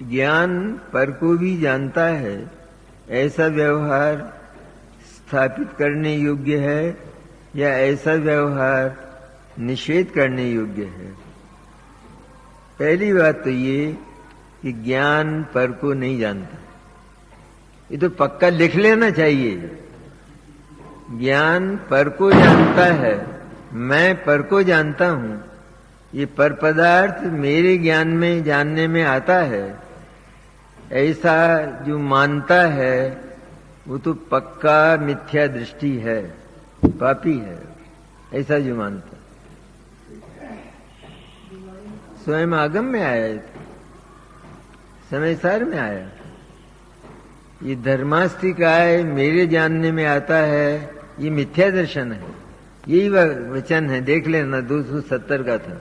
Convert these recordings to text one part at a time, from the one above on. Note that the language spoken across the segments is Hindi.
ज्ञान पर को भी जानता है, ऐसा व्यवहार स्थापित करने योग्य है या ऐसा व्यवहार निषेध करने योग्य है? पहली बात तो ये कि ज्ञान पर को नहीं जानता, ये तो पक्का लिख लेना चाहिए। ज्ञान पर को जानता है, मैं पर को जानता हूं, ये पर पदार्थ मेरे ज्ञान में जानने में आता है, ऐसा जो मानता है वो तो पक्का मिथ्या दृष्टि है, पापी है, ऐसा जो मानता। स्वयं आगम में आया है, समय सार में आया। ये धर्मास्तिकाय मेरे जानने में आता है, ये मिथ्या दर्शन है। यही वचन है, देख लेना 270 का था।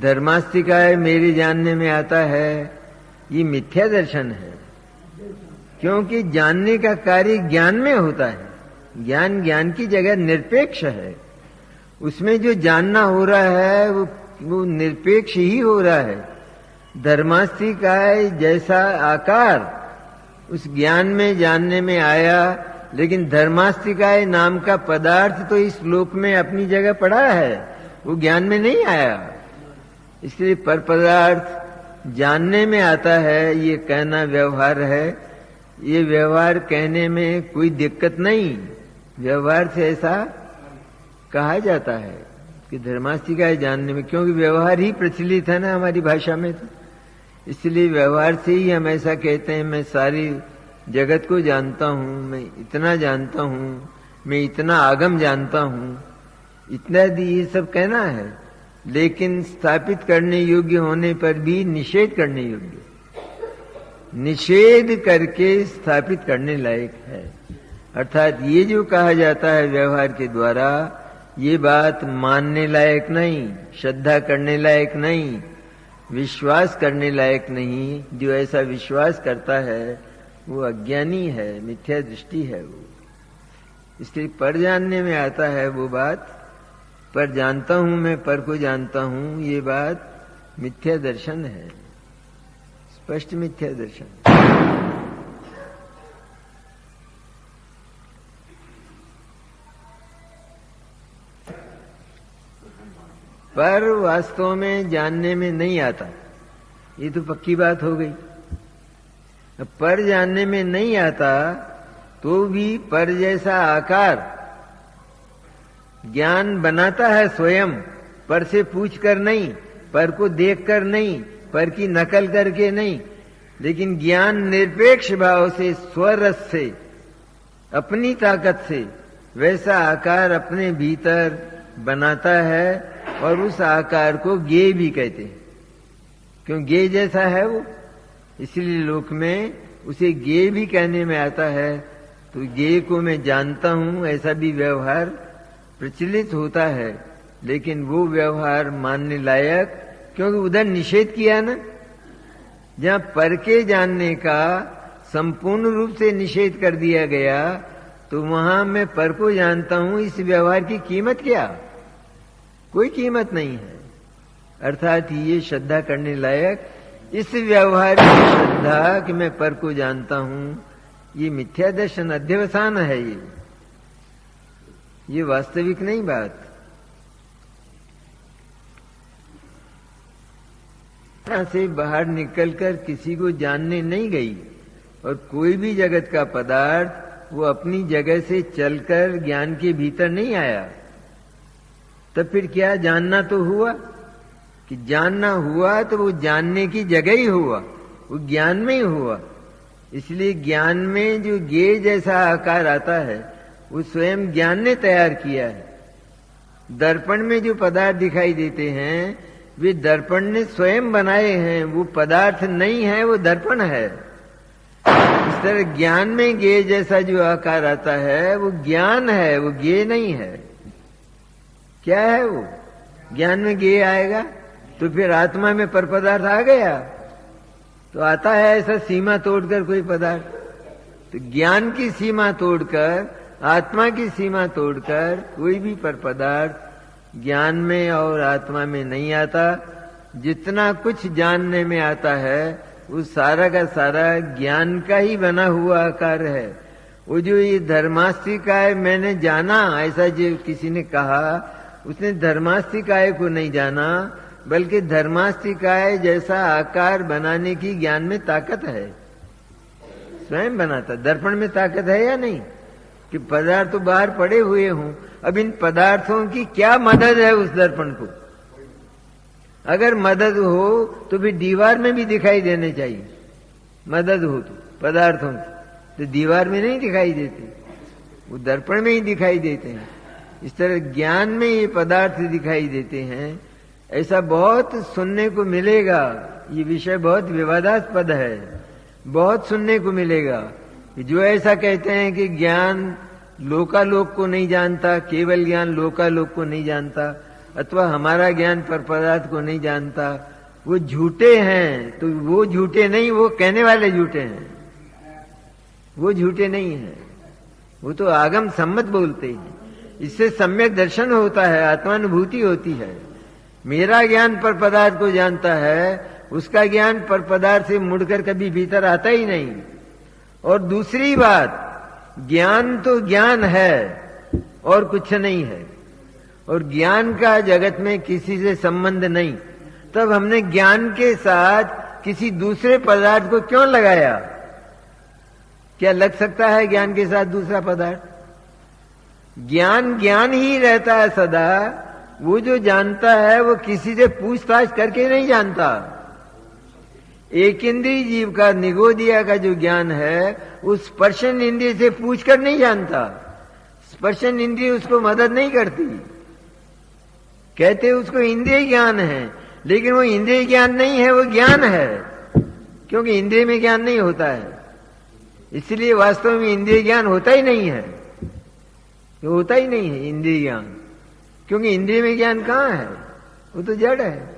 धर्मास्तिकाय मेरे जानने में आता है, ये मिथ्या दर्शन है, क्योंकि जानने का कार्य ज्ञान में होता है। ज्ञान ज्ञान की जगह निरपेक्ष है, उसमें जो जानना हो रहा है वो निरपेक्ष ही हो रहा है। धर्मास्तिकाय जैसा आकार उस ज्ञान में जानने में आया, लेकिन धर्मास्तिकाय नाम का पदार्थ तो इस लोक में अपनी जगह पड़ा है, वो ज्ञान में नहीं आया। इसलिए पर पदार्थ जानने में आता है, ये कहना व्यवहार है। ये व्यवहार कहने में कोई दिक्कत नहीं, व्यवहार से ऐसा कहा जाता है कि धर्मास्तिकाय जानने में, क्योंकि व्यवहार ही प्रचलित है ना हमारी भाषा में, तो इसलिए व्यवहार से ही हम ऐसा कहते हैं, मैं सारी जगत को जानता हूं, मैं इतना जानता हूं, मैं इतना आगम जानता हूं, इतना ये सब कहना है। लेकिन स्थापित करने योग्य होने पर भी निषेध करने योग्य, निषेध करके स्थापित करने लायक है। अर्थात ये जो कहा जाता है व्यवहार के द्वारा, ये बात मानने लायक नहीं, श्रद्धा करने लायक नहीं, विश्वास करने लायक नहीं। जो ऐसा विश्वास करता है वो अज्ञानी है, मिथ्या दृष्टि है वो। इसलिए पर जानने में आता है वो बात, पर जानता हूं मैं पर को जानता हूं, ये बात मिथ्या दर्शन है, स्पष्ट मिथ्या दर्शन। पर वास्तव में जानने में नहीं आता, ये तो पक्की बात हो गई। पर जानने में नहीं आता तो भी पर जैसा आकार ज्ञान बनाता है स्वयं, पर से पूछ कर नहीं, पर को देख कर नहीं, पर की नकल करके नहीं, लेकिन ज्ञान निरपेक्ष भाव से, स्वरस से, अपनी ताकत से वैसा आकार अपने भीतर बनाता है, और उस आकार को ज्ञेय भी कहते हैं, क्यों ज्ञेय जैसा है वो, इसलिए लोक में उसे ज्ञेय भी कहने में आता है। तो ज्ञेय को मैं जानता हूं, ऐसा भी व्यवहार प्रचलित होता है, लेकिन वो व्यवहार मानने लायक, क्योंकि उधर निषेध किया ना, जहां पर के जानने का संपूर्ण रूप से निषेध कर दिया गया, तो वहां मैं पर को जानता हूं, इस व्यवहार की कीमत क्या? कोई कीमत नहीं है। अर्थात ये श्रद्धा करने लायक, इस व्यवहार की श्रद्धा कि मैं पर को जानता हूं, ये मिथ्या दर्शन, अध्यवसान है। ये वास्तविक नहीं बात। से बाहर निकलकर किसी को जानने नहीं गई, और कोई भी जगत का पदार्थ वो अपनी जगह से चलकर ज्ञान के भीतर नहीं आया, तब फिर क्या जानना तो हुआ? कि जानना हुआ तो वो जानने की जगह ही हुआ, वो ज्ञान में ही हुआ। इसलिए ज्ञान में जो ज्ञेय जैसा आकार आता है वो स्वयं ज्ञान ने तैयार किया है। दर्पण में जो पदार्थ दिखाई देते हैं वे दर्पण ने स्वयं बनाए हैं, वो पदार्थ नहीं है, वो दर्पण है। इस तरह ज्ञान में ज्ञेय जैसा जो आकार आता है वो ज्ञान है, वो ज्ञेय नहीं है। क्या है वो? ज्ञान में ज्ञेय आएगा तो फिर आत्मा में पर पदार्थ आ गया, तो आता है ऐसा सीमा तोड़कर कोई पदार्थ। तो ज्ञान की सीमा तोड़कर, आत्मा की सीमा तोड़कर कोई भी पर पदार्थ ज्ञान में और आत्मा में नहीं आता। जितना कुछ जानने में आता है वो सारा का सारा ज्ञान का ही बना हुआ आकार है। वो जो ये धर्मास्तिकाय मैंने जाना, ऐसा जो किसी ने कहा, उसने धर्मास्तिकाय को नहीं जाना, बल्कि धर्मास्तिकाय जैसा आकार बनाने की ज्ञान में ताकत है, स्वयं बनाता। दर्पण में ताकत है या नहीं कि पदार्थ तो बाहर पड़े हुए हों, अब इन पदार्थों की क्या मदद है उस दर्पण को? अगर मदद हो तो फिर दीवार में भी दिखाई देने चाहिए। मदद हो तो पदार्थों की, तो दीवार में नहीं दिखाई देते, वो दर्पण में ही दिखाई देते हैं। इस तरह ज्ञान में ये पदार्थ दिखाई देते हैं। ऐसा बहुत सुनने को मिलेगा। ये विषय बहुत विवादास्पद है, बहुत सुनने को मिलेगा कि जो ऐसा कहते हैं कि ज्ञान लोकालोक को नहीं जानता, केवल ज्ञान लोकालोक को नहीं जानता, अथवा हमारा ज्ञान पर पदार्थ को नहीं जानता, वो झूठे हैं। तो वो झूठे नहीं, वो कहने वाले झूठे हैं, वो झूठे नहीं हैं, वो तो आगम सम्मत बोलते हैं। इससे सम्यक दर्शन होता है, आत्मानुभूति होती है। मेरा ज्ञान पर पदार्थ को जानता है, उसका ज्ञान पर पदार्थ से मुड़कर कभी भीतर आता ही नहीं। और दूसरी बात, ज्ञान तो ज्ञान है और कुछ नहीं है, और ज्ञान का जगत में किसी से संबंध नहीं। तब हमने ज्ञान के साथ किसी दूसरे पदार्थ को क्यों लगाया? क्या लग सकता है ज्ञान के साथ दूसरा पदार्थ? ज्ञान ज्ञान ही रहता है सदा। वो जो जानता है वो किसी से पूछताछ करके नहीं जानता। एक इंद्रिय जीव का, निगोदिया का जो ज्ञान है, उस स्पर्शन इंद्रिय से पूछकर नहीं जानता। स्पर्शन इंद्रिय उसको मदद नहीं करती। कहते उसको इंद्रिय ज्ञान है, लेकिन वो इंद्रिय ज्ञान नहीं है, वो ज्ञान है, क्योंकि इंद्रिय में ज्ञान नहीं होता है। इसलिए वास्तव में इंद्रिय ज्ञान होता ही नहीं है, ये होता ही नहीं है इंद्रिय ज्ञान, क्योंकि इंद्रिय में ज्ञान कहाँ है? वो तो जड़ है।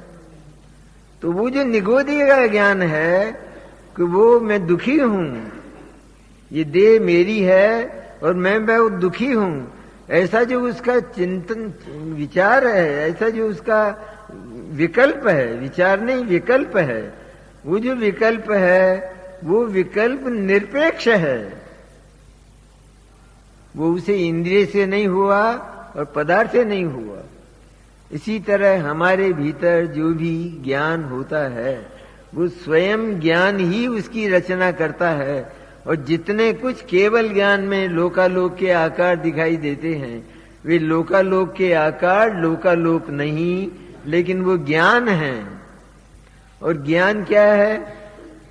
तो वो जो निगोदी का ज्ञान है कि वो मैं दुखी हूं, ये देह मेरी है और मैं बहुत दुखी हूं, ऐसा जो उसका चिंतन विचार है, ऐसा जो उसका विकल्प है, विचार नहीं विकल्प है, वो जो विकल्प है वो विकल्प निरपेक्ष है। वो उसे इंद्रिय से नहीं हुआ और पदार्थ से नहीं हुआ। इसी तरह हमारे भीतर जो भी ज्ञान होता है वो स्वयं ज्ञान ही उसकी रचना करता है। और जितने कुछ केवल ज्ञान में लोकालोक के आकार दिखाई देते हैं, वे लोकालोक के आकार लोकालोक नहीं, लेकिन वो ज्ञान है। और ज्ञान क्या है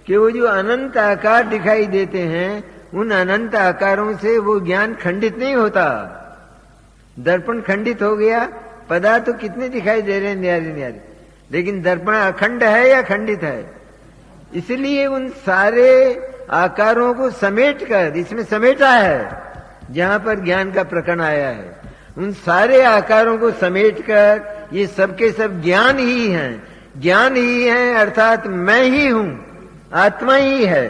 कि वो जो अनंत आकार दिखाई देते हैं, उन अनंत आकारों से वो ज्ञान खंडित नहीं होता। दर्पण खंडित हो गया, पदार्थ तो कितने दिखाई दे रहे हैं न्यारे न्यारे, लेकिन दर्पण अखंड है या खंडित है? इसलिए उन सारे आकारों को समेटकर इसमें समेटा है, जहां पर ज्ञान का प्रकरण आया है। उन सारे आकारों को समेटकर ये सबके सब ज्ञान ही हैं, ज्ञान ही है, अर्थात मैं ही हूं, आत्मा ही है।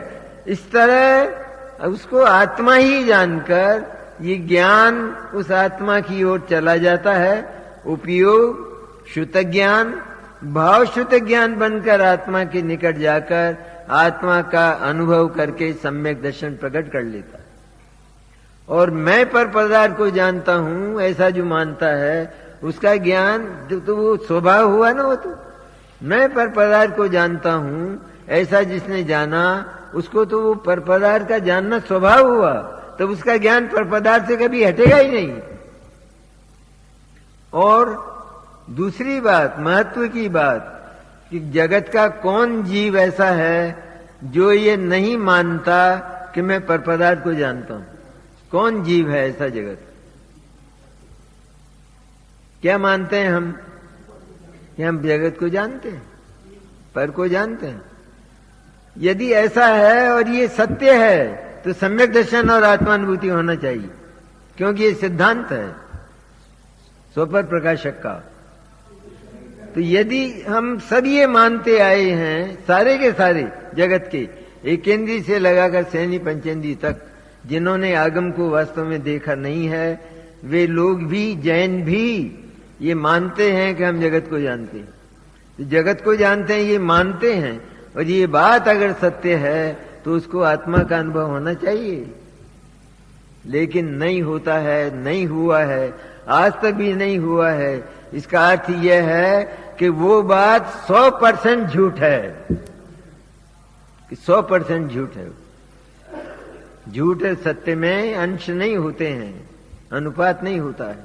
इस तरह उसको आत्मा ही जानकर ये ज्ञान उस आत्मा की ओर चला जाता है। उपयोग शुद्ध ज्ञान, भाव शुद्ध ज्ञान बनकर आत्मा के निकट जाकर आत्मा का अनुभव करके सम्यक दर्शन प्रकट कर लेता है। और मैं पर पदार्थ को जानता हूं, ऐसा जो मानता है उसका ज्ञान तो वो स्वभाव हुआ ना। वो तो मैं पर पदार्थ को जानता हूं, ऐसा जिसने जाना उसको तो वो पर पदार्थ का जानना स्वभाव हुआ, तब उसका ज्ञान पर पदार्थ से कभी हटेगा ही नहीं। और दूसरी बात, महत्व की बात, कि जगत का कौन जीव ऐसा है जो ये नहीं मानता कि मैं पर पदार्थ को जानता हूं? कौन जीव है ऐसा जगत? क्या मानते हैं हम कि हम जगत को जानते हैं, पर को जानते हैं? यदि ऐसा है और ये सत्य है तो सम्यक दर्शन और आत्मानुभूति होना चाहिए, क्योंकि ये सिद्धांत है स्वपर प्रकाशक का। तो यदि हम सब ये मानते आए हैं, सारे के सारे जगत के, एकेंद्री से लगाकर सैनी पंचेंद्री तक, जिन्होंने आगम को वास्तव में देखा नहीं है, वे लोग भी, जैन भी ये मानते हैं कि हम जगत को जानते हैं। तो जगत को जानते हैं, ये मानते हैं, और ये बात अगर सत्य है तो उसको आत्मा का अनुभव होना चाहिए, लेकिन नहीं होता है, नहीं हुआ है, आज तक भी नहीं हुआ है। इसका अर्थ यह है कि वो बात 100% झूठ है, कि 100% झूठ है। झूठ सत्य में अंश नहीं होते हैं, अनुपात नहीं होता है।